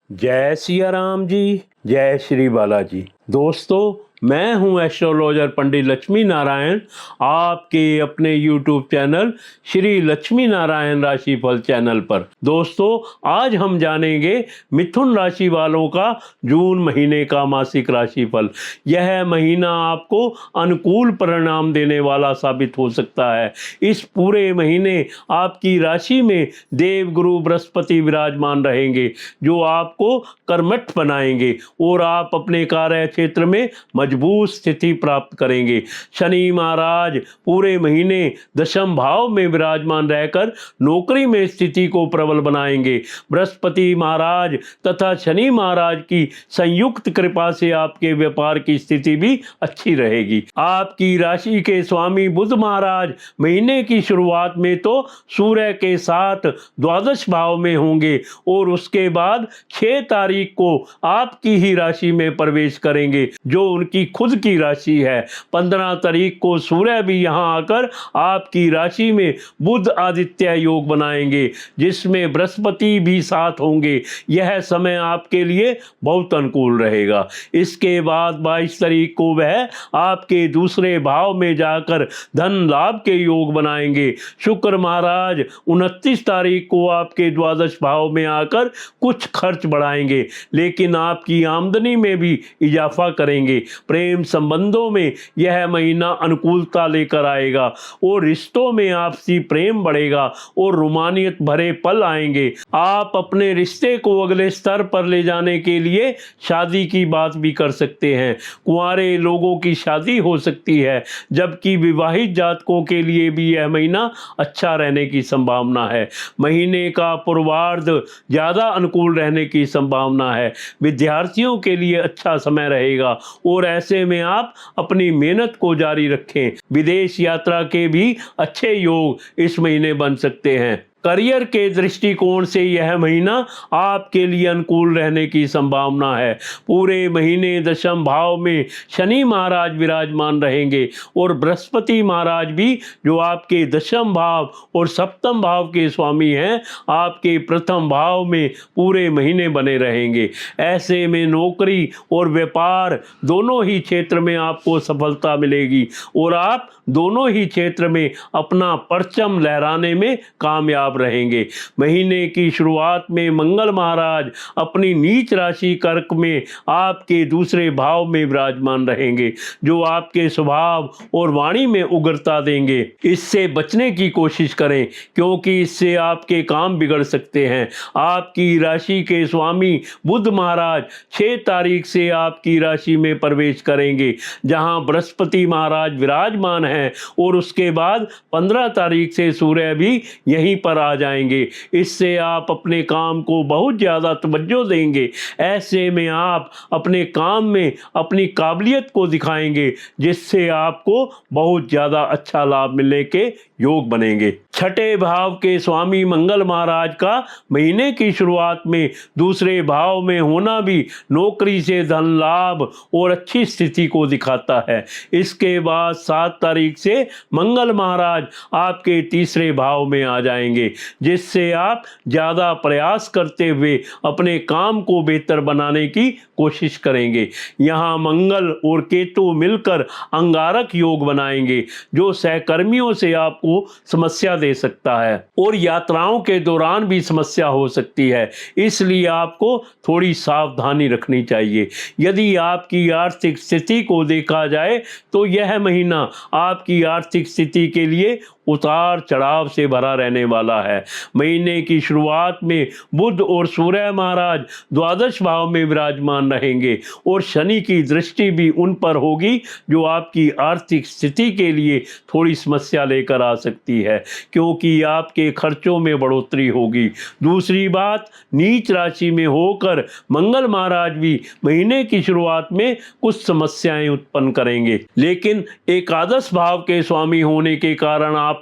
जय सिया राम जी, जय श्री बालाजी। दोस्तों, मैं हूं एस्ट्रोलॉजर पंडित लक्ष्मी नारायण, आपके अपने यूट्यूब चैनल श्री लक्ष्मी नारायण राशिफल चैनल पर। दोस्तों, आज हम जानेंगे मिथुन राशि वालों का जून महीने का मासिक राशिफल। यह महीना आपको अनुकूल परिणाम देने वाला साबित हो सकता है। इस पूरे महीने आपकी राशि में देवगुरु बृहस्पति विराजमान रहेंगे, जो आपको कर्मठ बनाएंगे और आप अपने कार्य क्षेत्र में मजबूत स्थिति प्राप्त करेंगे। शनि महाराज पूरे महीने दशम भाव में विराजमान रहकर नौकरी में स्थिति को प्रबल बनाएंगे। बृहस्पति महाराज तथा शनि महाराज की संयुक्त कृपा से आपके व्यापार की स्थिति भी अच्छी रहेगी। आपकी राशि के स्वामी बुध महाराज महीने की शुरुआत में तो सूर्य के साथ द्वादश भाव में होंगे और उसके बाद 6 तारीख को आपकी ही राशि में प्रवेश करेंगे, जो उनकी खुद की राशि है। 15 तारीख को सूर्य भी यहां आकर आपकी राशि में बुध आदित्य योग बनाएंगे, जिसमें बृहस्पति भी साथ होंगे। यह समय आपके लिए बहुत अनुकूल रहेगा। इसके बाद 22 तारीख को वह आपके दूसरे भाव में जाकर धन लाभ के योग बनाएंगे। शुक्र महाराज 29 तारीख को आपके द्वादश भाव में आकर कुछ खर्च बढ़ाएंगे, लेकिन आपकी आमदनी में भी इजाफा करेंगे। प्रेम संबंधों में यह महीना अनुकूलता लेकर आएगा और रिश्तों में आपसी प्रेम बढ़ेगा और रोमानियत भरे पल आएंगे। आप अपने रिश्ते को अगले स्तर पर ले जाने के लिए शादी की बात भी कर सकते हैं। कुंवारे लोगों की शादी हो सकती है, जबकि विवाहित जातकों के लिए भी यह महीना अच्छा रहने की संभावना है। महीने का पूर्वार्ध ज्यादा अनुकूल रहने की संभावना है। विद्यार्थियों के लिए अच्छा समय रहेगा और ऐसे में आप अपनी मेहनत को जारी रखें। विदेश यात्रा के भी अच्छे योग इस महीने बन सकते हैं। करियर के दृष्टिकोण से यह महीना आपके लिए अनुकूल रहने की संभावना है। पूरे महीने दशम भाव में शनि महाराज विराजमान रहेंगे और बृहस्पति महाराज भी, जो आपके दशम भाव और सप्तम भाव के स्वामी हैं, आपके प्रथम भाव में पूरे महीने बने रहेंगे। ऐसे में नौकरी और व्यापार दोनों ही क्षेत्र में आपको सफलता मिलेगी और आप दोनों ही क्षेत्र में अपना परचम लहराने में कामयाब रहेंगे। महीने की शुरुआत में मंगल महाराज अपनी नीच राशि कर्क में आपके दूसरे भाव में विराजमान रहेंगे, जो आपके स्वभाव और वाणी में उग्रता देंगे। इससे बचने की कोशिश करें, क्योंकि इससे आपके काम बिगड़ सकते हैं। आपकी राशि के स्वामी बुध महाराज 6 तारीख से आपकी राशि में प्रवेश करेंगे, जहां बृहस्पति महाराज विराजमान है, और उसके बाद 15 तारीख से सूर्य भी यहीं पर आ जाएंगे। इससे आप अपने काम को बहुत ज़्यादा तवज्जो देंगे। ऐसे में आप अपने काम में अपनी काबिलियत को दिखाएंगे, जिससे आपको बहुत ज़्यादा अच्छा लाभ मिलने के योग बनेंगे। छठे भाव के स्वामी मंगल महाराज का महीने की शुरुआत में दूसरे भाव में होना भी नौकरी से धन लाभ और अच्छी स्थिति को दिखाता है। इसके बाद 7 तारीख से मंगल महाराज आपके तीसरे भाव में आ जाएंगे, जिससे आप ज़्यादा प्रयास करते हुए अपने काम को बेहतर बनाने की कोशिश करेंगे। यहाँ मंगल और केतु मिलकर अंगारक योग बनाएंगे, जो सहकर्मियों से आपको समस्या दे सकता है और यात्राओं के दौरान भी समस्या हो सकती है। इसलिए आपको थोड़ी सावधानी रखनी चाहिए। यदि आपकी आर्थिक स्थिति को देखा जाए तो यह महीना आपकी आर्थिक स्थिति के लिए उतार चढ़ाव से भरा रहने वाला है। महीने की शुरुआत में बुध और सूर्य महाराज द्वादश भाव में विराजमान रहेंगे और शनि की दृष्टि भी उन पर होगी, जो आपकी आर्थिक स्थिति के लिए थोड़ी समस्या लेकर आ सकती है, क्योंकि आपके खर्चों में बढ़ोतरी होगी। दूसरी बात, नीच राशि में होकर मंगल महाराज भी महीने की शुरुआत में कुछ समस्याएं उत्पन्न करेंगे, लेकिन एकादश भाव के स्वामी होने के कारण आपको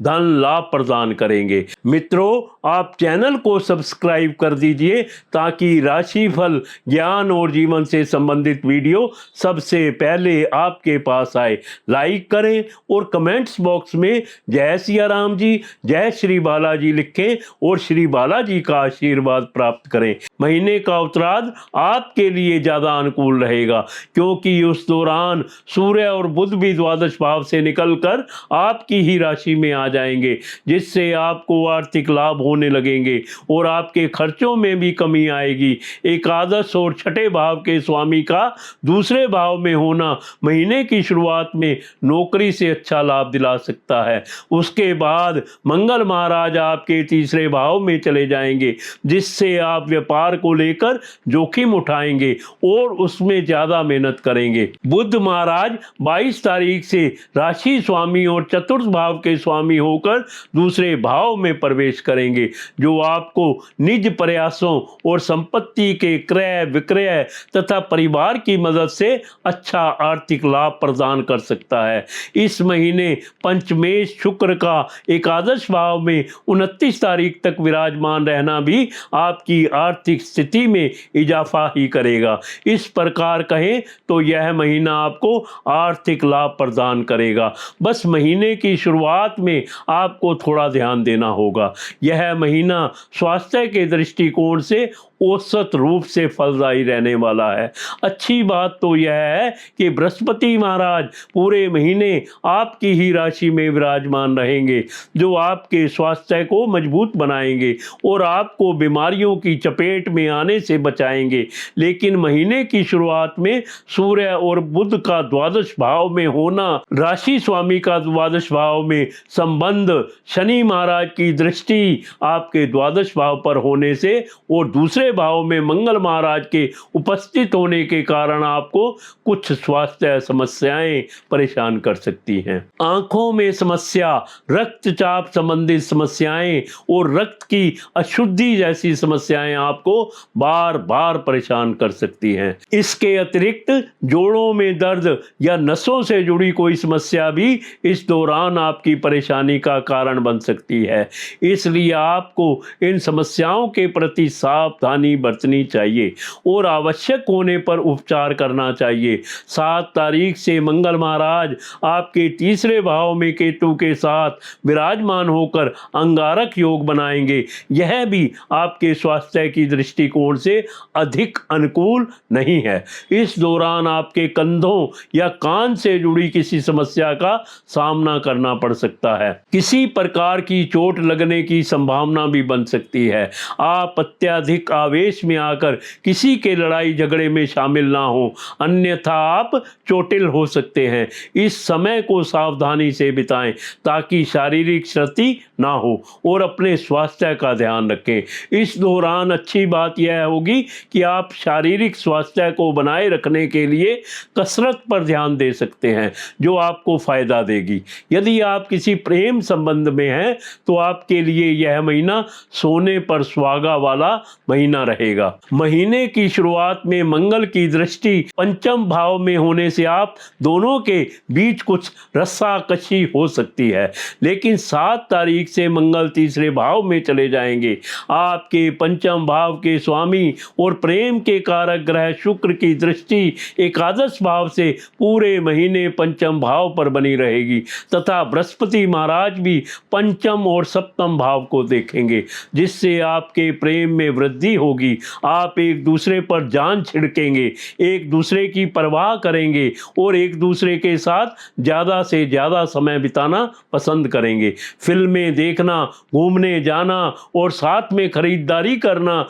धन लाभ प्रदान करेंगे। मित्रों, आप चैनल को सब्सक्राइब कर दीजिए ताकि राशिफल, ज्ञान और जीवन से संबंधित वीडियो सबसे पहले आपके पास आए। लाइक करें और कमेंट्स बॉक्स में जय सिया राम जी, जय श्री बालाजी लिखें और श्री बालाजी का आशीर्वाद प्राप्त करें। महीने का उत्तरार्ध आपके लिए ज्यादा अनुकूल रहेगा क्योंकि उस दौरान सूर्य और बुध भी द्वादश भाव से निकलकर आपकी ही राशि में आ जाएंगे, जिससे आपको आर्थिक लाभ होने लगेंगे और आपके खर्चों में भी कमी आएगी। एकादश और छठे भाव के स्वामी का दूसरे भाव में होना महीने की शुरुआत में नौकरी से अच्छा लाभ दिला सकता है। उसके बाद मंगल महाराज आपके तीसरे भाव में चले जाएंगे, जिससे आप व्यापार को लेकर जोखिम उठाएंगे और उसमें ज्यादा मेहनत करेंगे। बुध महाराज 22 तारीख से राशि स्वामी और चतुर्थ भाव के स्वामी होकर दूसरे भाव में प्रवेश करेंगे, जो आपको निज प्रयासों और संपत्ति के क्रय विक्रय तथा परिवार की मदद से अच्छा आर्थिक लाभ प्रदान कर सकता है। इस महीने पंचमेश शुक्र का एकादश भाव में 29 तारीख तक विराजमान रहना भी आपकी आर्थिक स्थिति में इजाफा ही करेगा। इस प्रकार कहें तो यह महीना आपको आर्थिक लाभ प्रदान करेगा। बस महीने की शुरुआत में आपको थोड़ा ध्यान देना होगा। यह महीना स्वास्थ्य के दृष्टिकोण से औसत रूप से फलदायी रहने वाला है। अच्छी बात तो यह है कि बृहस्पति महाराज पूरे महीने आपकी ही राशि में विराजमान रहेंगे, जो आपके स्वास्थ्य को मजबूत बनाएंगे और आपको बीमारियों की चपेट में आने से बचाएंगे। लेकिन महीने की शुरुआत में सूर्य और बुध का द्वादश भाव में होना, राशि स्वामी का द्वादश भाव में संबंध, शनि महाराज की दृष्टि आपके द्वादश भाव पर होने से और दूसरे भाव में मंगल महाराज के उपस्थित होने के कारण आपको कुछ स्वास्थ्य समस्याएं परेशान कर सकती हैं। आंखों में समस्या, रक्तचाप संबंधित समस्याएं और रक्त की अशुद्धि जैसी समस्याएं आपको बार बार परेशान कर सकती हैं। इसके अतिरिक्त जोड़ों में दर्द या नसों से जुड़ी कोई समस्या भी इस दौरान आपकी परेशानी का कारण बन सकती है। इसलिए आपको इन समस्याओं के प्रति सावधानी बरतनी चाहिए और आवश्यक होने पर उपचार करना चाहिए। 7 तारीख से मंगल महाराज आपके तीसरे भाव में केतु के साथ विराजमान होकर अंगारक योग बनाएंगे। यह भी आपके स्वास्थ्य की दृष्टिकोण से अधिक अनुकूल नहीं है। इस दौरान आपके कंधों या कान से जुड़ी किसी समस्या का सामना करना पड़ सकता है। किसी प्रकार की चोट लगने की संभावना भी बन सकती है। आप अत्यधिक आवेश में आकर किसी के लड़ाई झगड़े में शामिल ना हो, अन्यथा आप चोटिल हो सकते हैं। इस समय को सावधानी से बिताएं ताकि शारीरिक क्षति ना हो और अपने स्वास्थ्य का ध्यान रखें। इस दौरान अच्छी बात यह होगी कि आप शारीरिक स्वास्थ्य को बनाए रखने के लिए कसरत पर ध्यान दे सकते हैं, जो आपको फायदा देगी। यदि आप किसी प्रेम संबंध में हैं तो आपके लिए यह महीना सोने पर सुहागा वाला महीना रहेगा। महीने की शुरुआत में मंगल की दृष्टि पंचम भाव में होने से आप दोनों के बीच कुछ रस्साकशी हो सकती है, लेकिन 7 तारीख से मंगल तीसरे भाव में चले जाएंगे। आपके पंचम भाव के स्वामी और प्रेम के कारक ग्रह शुक्र की दृष्टि एकादश भाव से पूरे महीने पंचम भाव पर बनी रहेगी तथा बृहस्पति महाराज भी पंचम और सप्तम भाव को देखेंगे, जिससे आपके प्रेम में वृद्धि होगी। आप एक दूसरे पर जान छिड़केंगे, एक दूसरे की परवाह करेंगे और एक दूसरे के साथ ज़्यादा से ज़्यादा समय बिताना पसंद करेंगे। फिल्में देखना, घूमने जाना और साथ में खरीदारी करना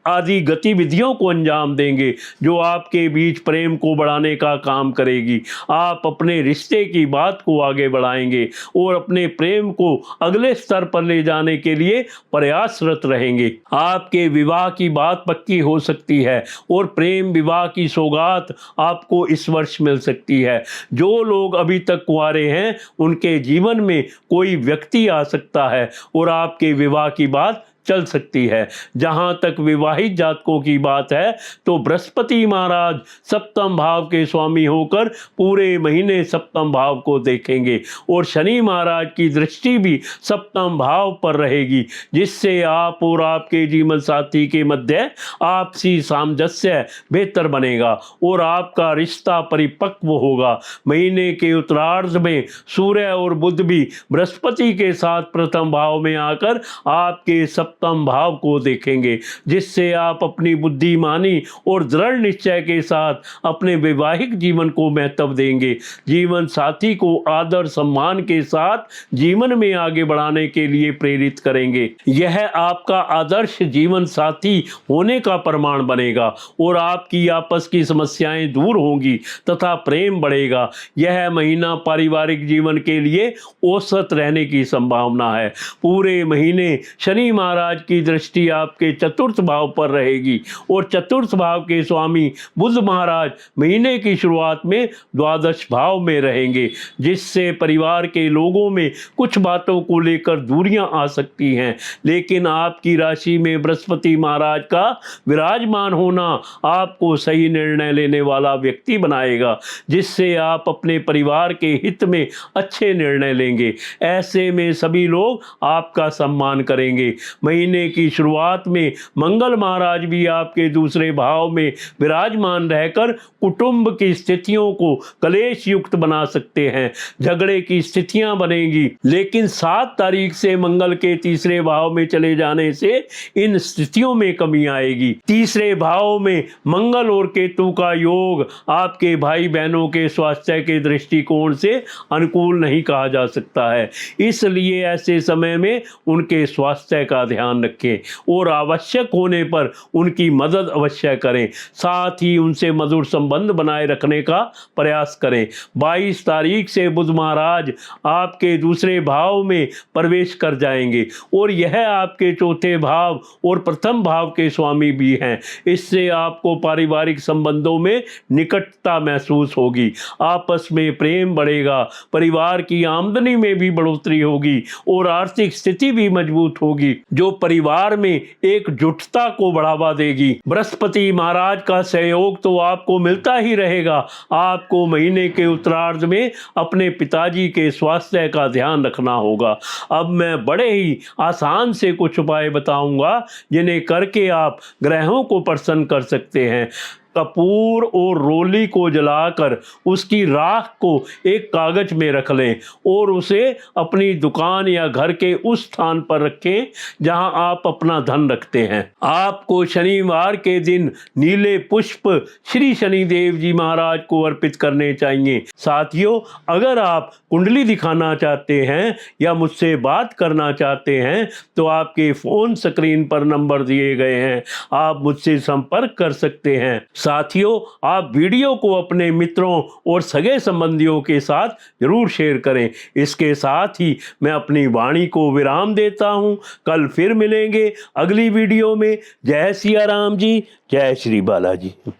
आदि गतिविधियों को अंजाम देंगे, जो आपके बीच प्रेम को बढ़ाने का काम करेगी। आप अपने रिश्ते की बात को आगे बढ़ाएंगे और अपने प्रेम को अगले स्तर पर ले जाने के लिए प्रयासरत रहेंगे। आपके विवाह की बात पक्की हो सकती है और प्रेम विवाह की सौगात आपको इस वर्ष मिल सकती है। जो लोग अभी तक कुंवारे हैं उनके जीवन में कोई व्यक्ति आ सकता है और आपके विवाह की बात चल सकती है। जहां तक विवाहित जातकों की बात है तो बृहस्पति महाराज सप्तम भाव के स्वामी होकर पूरे महीने सप्तम भाव को देखेंगे और शनि महाराज की दृष्टि भी सप्तम भाव पर रहेगी, जिससे आप और आपके जीवन साथी के मध्य आपसी सामंजस्य बेहतर बनेगा और आपका रिश्ता परिपक्व होगा। महीने के उत्तरार्ध में सूर्य और बुध भी बृहस्पति के साथ प्रथम भाव में आकर आपके सप्तम भाव को देखेंगे, जिससे आप अपनी बुद्धिमानी और दृढ़ निश्चय के साथ अपने वैवाहिक जीवन को महत्व देंगे। जीवन साथी को आदर सम्मान के साथ जीवन में आगे बढ़ाने के लिए प्रेरित करेंगे। यह आपका आदर्श जीवन साथी होने का प्रमाण बनेगा और आपकी आपस की समस्याएं दूर होंगी तथा प्रेम बढ़ेगा। यह महीना पारिवारिक जीवन के लिए औसत रहने की संभावना है। पूरे महीने शनि महाराज की दृष्टि आपके चतुर्थ भाव पर रहेगी और चतुर्थ भाव के स्वामी बुध महाराज महीने की शुरुआत में द्वादश भाव में रहेंगे, जिससे परिवार के लोगों में कुछ बातों को लेकर दूरियां आ सकती हैं। लेकिन आपकी राशि में बृहस्पति महाराज का विराजमान होना आपको सही निर्णय लेने वाला व्यक्ति बनाएगा, जिससे आप अपने परिवार के हित में अच्छे निर्णय लेंगे। ऐसे में सभी लोग आपका सम्मान करेंगे। महीने की शुरुआत में मंगल महाराज भी आपके दूसरे भाव में विराजमान रहकर कुटुंब की स्थितियों को कलेश युक्त बना सकते हैं। झगड़े की स्थितियां बनेगी, लेकिन 7 तारीख से मंगल के तीसरे भाव में चले जाने से इन स्थितियों में कमी आएगी। तीसरे भाव में मंगल और केतु का योग आपके भाई बहनों के स्वास्थ्य के दृष्टिकोण से अनुकूल नहीं कहा जा सकता है, इसलिए ऐसे समय में उनके स्वास्थ्य का ध्यान रखें और आवश्यक होने पर उनकी मदद अवश्य करें। साथ ही उनसे मधुर संबंध बनाए रखने का प्रयास करें। 22 तारीख से बुध महाराज आपके दूसरे भाव में प्रवेश कर जाएंगे और यह आपके चौथे भाव और प्रथम भाव के स्वामी भी हैं। इससे आपको पारिवारिक संबंधों में निकटता महसूस होगी, आपस में प्रेम बढ़ेगा, परिवार की आमदनी में भी बढ़ोतरी होगी और आर्थिक स्थिति भी मजबूत होगी, जो परिवार में एकजुटता को बढ़ावा देगी। बृहस्पति महाराज का सहयोग तो आपको मिलता ही रहेगा। आपको महीने के उत्तरार्ध में अपने पिताजी के स्वास्थ्य का ध्यान रखना होगा। अब मैं बड़े ही आसान से कुछ उपाय बताऊंगा जिन्हें करके आप ग्रहों को प्रसन्न कर सकते हैं। कपूर और रोली को जलाकर उसकी राख को एक कागज में रख लें और उसे अपनी दुकान या घर के उस स्थान पर रखें जहां आप अपना धन रखते हैं। आपको शनिवार के दिन नीले पुष्प श्री शनिदेव जी महाराज को अर्पित करने चाहिए। साथियों, अगर आप कुंडली दिखाना चाहते हैं या मुझसे बात करना चाहते हैं तो आपके फोन स्क्रीन पर नंबर दिए गए हैं, आप मुझसे संपर्क कर सकते हैं। साथियों, आप वीडियो को अपने मित्रों और सगे संबंधियों के साथ जरूर शेयर करें। इसके साथ ही मैं अपनी वाणी को विराम देता हूं। कल फिर मिलेंगे अगली वीडियो में। जय सिया राम जी, जय श्री बालाजी।